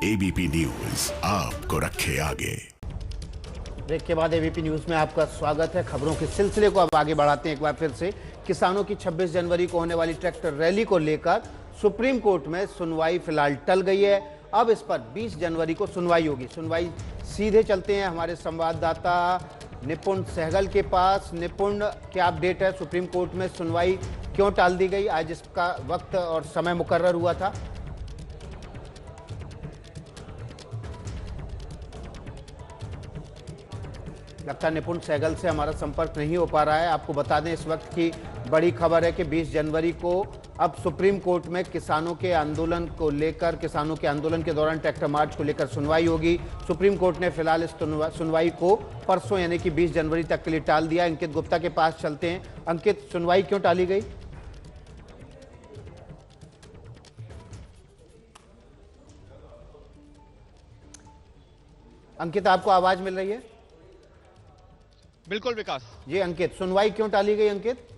ABP news आपको रखे आगे। ब्रेक के बाद एबीपी न्यूज में आपका स्वागत है। खबरों के सिलसिले को अब आगे बढ़ाते हैं। एक बार फिर से किसानों की 26 जनवरी को होने वाली ट्रैक्टर रैली को लेकर सुप्रीम कोर्ट में सुनवाई फिलहाल टल गई है। अब इस पर 20 जनवरी को सुनवाई होगी। सुनवाई सीधे चलते हैं हमारे संवाददाता निपुण सहगल के पास। निपुण, क्या अपडेट है? सुप्रीम कोर्ट में सुनवाई क्यों टाल दी गई? आज इसका वक्त और समय मुकर्रर हुआ था। लगता है निपुण सहगल से हमारा संपर्क नहीं हो पा रहा है। आपको बता दें, इस वक्त की बड़ी खबर है कि 20 जनवरी को अब सुप्रीम कोर्ट में किसानों के आंदोलन को लेकर, किसानों के आंदोलन के दौरान ट्रैक्टर मार्च को लेकर सुनवाई होगी। सुप्रीम कोर्ट ने फिलहाल इस सुनवाई को परसों यानी कि 20 जनवरी तक के लिए टाल दिया। अंकित गुप्ता के पास चलते हैं। अंकित, सुनवाई क्यों टाली गई? अंकित, आपको आवाज मिल रही है? बिल्कुल विकास जी अंकित, सुनवाई क्यों टाली गई? अंकित,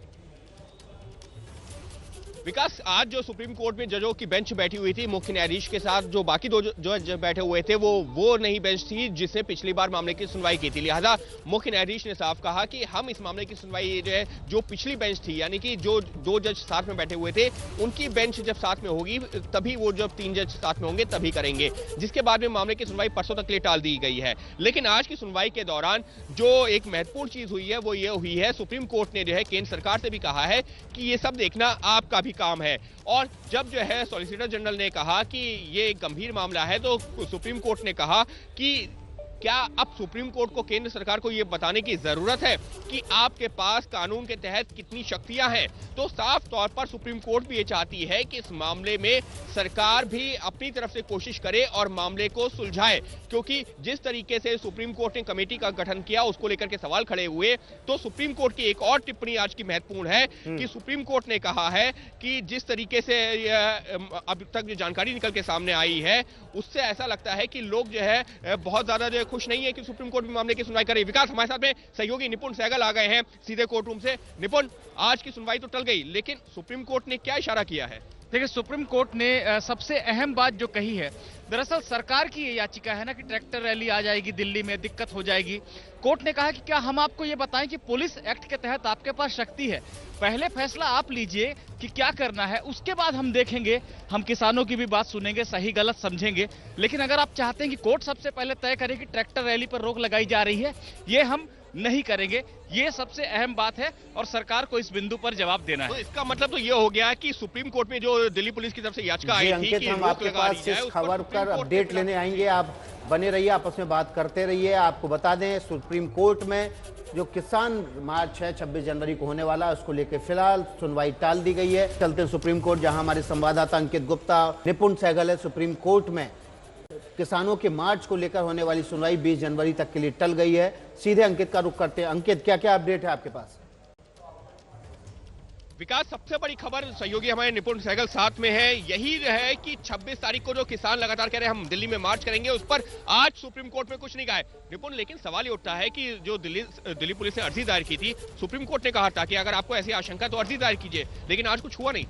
विकास आज जो सुप्रीम कोर्ट में जजों की बेंच बैठी हुई थी, मुख्य न्यायाधीश के साथ जो बाकी दो जज बैठे हुए थे, वो नहीं बेंच थी जिसने पिछली बार मामले की सुनवाई की थी। लिहाजा मुख्य न्यायाधीश ने साफ कहा कि हम इस मामले की सुनवाई जो है, जो पिछली बेंच थी यानी कि जो दो जज साथ में बैठे हुए थे, उनकी बेंच जब साथ में होगी तभी वो जब 3 जज साथ में होंगे तभी करेंगे, जिसके बाद में मामले की सुनवाई परसों तक के लिए टाल दी गई है। लेकिन आज की सुनवाई के दौरान जो एक महत्वपूर्ण चीज हुई है वो ये हुई है, सुप्रीम कोर्ट ने जो है केंद्र सरकार से भी कहा है कि ये सब देखना आपका भी काम है। और जब जो है सॉलिसिटर जनरल ने कहा कि ये एक गंभीर मामला है, तो सुप्रीम कोर्ट ने कहा कि क्या अब सुप्रीम कोर्ट को केंद्र सरकार को यह बताने की जरूरत है कि आपके पास कानून के तहत कितनी शक्तियां हैं? तो साफ तौर पर सुप्रीम कोर्ट भी ये चाहती है कि इस मामले में सरकार भी अपनी तरफ से कोशिश करे और मामले को सुलझाए, क्योंकि जिस तरीके से सुप्रीम कोर्ट ने कमेटी का गठन किया उसको लेकर के सवाल खड़े हुए। तो सुप्रीम कोर्ट की एक और टिप्पणी आज की महत्वपूर्ण है कि सुप्रीम कोर्ट ने कहा है कि जिस तरीके से अब तक जो जानकारी निकल के सामने आई है, उससे ऐसा लगता है कि लोग जो है बहुत ज्यादा जो खुश नहीं है कि सुप्रीम कोर्ट भी मामले की सुनवाई करे। विकास, हमारे साथ में सहयोगी निपुण सहगल आ गए हैं सीधे कोर्ट रूम से। निपुण, आज की सुनवाई तो टल गई, लेकिन सुप्रीम कोर्ट ने क्या इशारा किया है? देखिए, सुप्रीम कोर्ट ने सबसे अहम बात जो कही है, दरअसल सरकार की ये याचिका है ना कि ट्रैक्टर रैली आ जाएगी दिल्ली में, दिक्कत हो जाएगी। कोर्ट ने कहा कि क्या हम आपको ये बताएं कि पुलिस एक्ट के तहत आपके पास शक्ति है, पहले फैसला आप लीजिए कि क्या करना है, उसके बाद हम देखेंगे, हम किसानों की भी बात सुनेंगे, सही गलत समझेंगे। लेकिन अगर आप चाहते हैं कि कोर्ट सबसे पहले तय करे कि ट्रैक्टर रैली पर रोक लगाई जा रही है, ये हम नहीं करेंगे। ये सबसे अहम बात है और सरकार को इस बिंदु पर जवाब देना है। तो इसका मतलब तो ये हो गया कि सुप्रीम कोर्ट में जो दिल्ली पुलिस की तरफ से याचिका आई थी कि हम आपके पास इस खबर पर अपडेट लेने आएंगे। आप बने रहिए, आपस में बात करते रहिए। आपको बता दें, सुप्रीम कोर्ट में जो किसान मार्च है 26 जनवरी को होने वाला, उसको लेकर फिलहाल सुनवाई टाल दी गई है। चलते हैं सुप्रीम कोर्ट, जहां हमारे संवाददाता अंकित गुप्ता, निपुण सहगल है। सुप्रीम कोर्ट में किसानों के मार्च को लेकर होने वाली सुनवाई 20 जनवरी तक के लिए टल गई है। सीधे अंकित का रुख करते हैं। अंकित, क्या क्या अपडेट है आपके पास? विकास, सबसे बड़ी खबर सहयोगी हमारे निपुण सहगल साथ में है, यही है कि 26 तारीख को जो किसान लगातार कह रहे हैं हम दिल्ली में मार्च करेंगे, उस पर आज सुप्रीम कोर्ट में कुछ नहीं कहा है निपुण। लेकिन सवाल ये उठता है कि जो दिल्ली पुलिस ने अर्जी दायर की थी, सुप्रीम कोर्ट ने कहा था कि अगर आपको ऐसी आशंका तो अर्जी दायर कीजिए, लेकिन आज कुछ हुआ नहीं।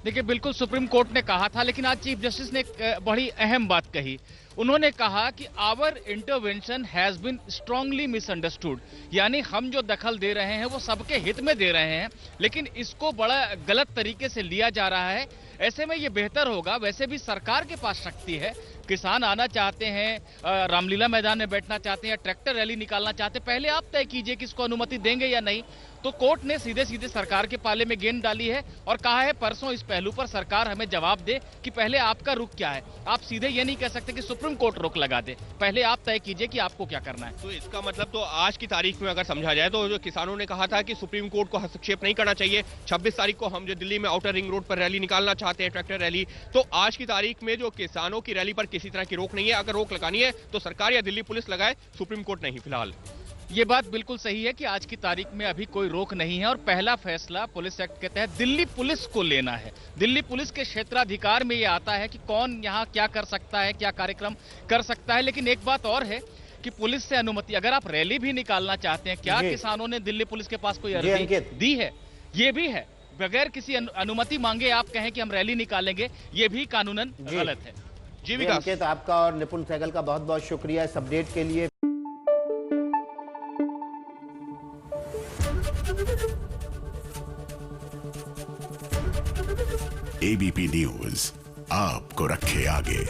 देखिए, बिल्कुल सुप्रीम कोर्ट ने कहा था, लेकिन आज चीफ जस्टिस ने एक बड़ी अहम बात कही। उन्होंने कहा कि our intervention has been strongly misunderstood, यानी हम जो दखल दे रहे हैं वो सबके हित में दे रहे हैं, लेकिन इसको बड़ा गलत तरीके से लिया जा रहा है। ऐसे में ये बेहतर होगा, वैसे भी सरकार के पास शक्ति है, किसान आना चाहते हैं, रामलीला मैदान में बैठना चाहते हैं, ट्रैक्टर रैली निकालना चाहते हैं, पहले आप तय कीजिए कि इसको अनुमति देंगे या नहीं। तो कोर्ट ने सीधे सीधे सरकार के पाले में गेंद डाली है और कहा है परसों इस पहलू पर सरकार हमें जवाब दे कि पहले आपका रुख क्या है। आप सीधे ये नहीं कह सकते कि सुप्रीम कोर्ट रोक लगा दे, पहले आप तय कीजिए कि आपको क्या करना है। तो इसका मतलब तो आज की तारीख में अगर समझा जाए तो जो किसानों ने कहा था कि सुप्रीम कोर्ट को हस्तक्षेप नहीं करना चाहिए, 26 तारीख को हम जो दिल्ली में आउटर रिंग रोड पर रैली निकालना चाहते हैं, ट्रैक्टर रैली, तो आज की तारीख में जो किसानों की रैली पर किसी तरह की रोक नहीं है। अगर रोक लगानी है तो सरकार या दिल्ली पुलिस लगाए, सुप्रीम कोर्ट नहीं। फिलहाल ये बात बिल्कुल सही है कि आज की तारीख में अभी कोई रोक नहीं है और पहला फैसला पुलिस एक्ट के तहत दिल्ली पुलिस को लेना है। दिल्ली पुलिस के क्षेत्राधिकार में ये आता है कि कौन यहाँ क्या कर सकता है, क्या कार्यक्रम कर सकता है। लेकिन एक बात और है कि पुलिस से अनुमति, अगर आप रैली भी निकालना चाहते हैं, क्या किसानों ने दिल्ली पुलिस के पास कोई अर्जी दी है? ये भी है, बगैर किसी अनुमति मांगे आप कहें कि हम रैली निकालेंगे, ये भी कानूनन गलत है। जी विकास। अंकित, आपका और निपुण सहगल का बहुत बहुत शुक्रिया इस अपडेट के लिए। एबीपी न्यूज आपको रखे आगे।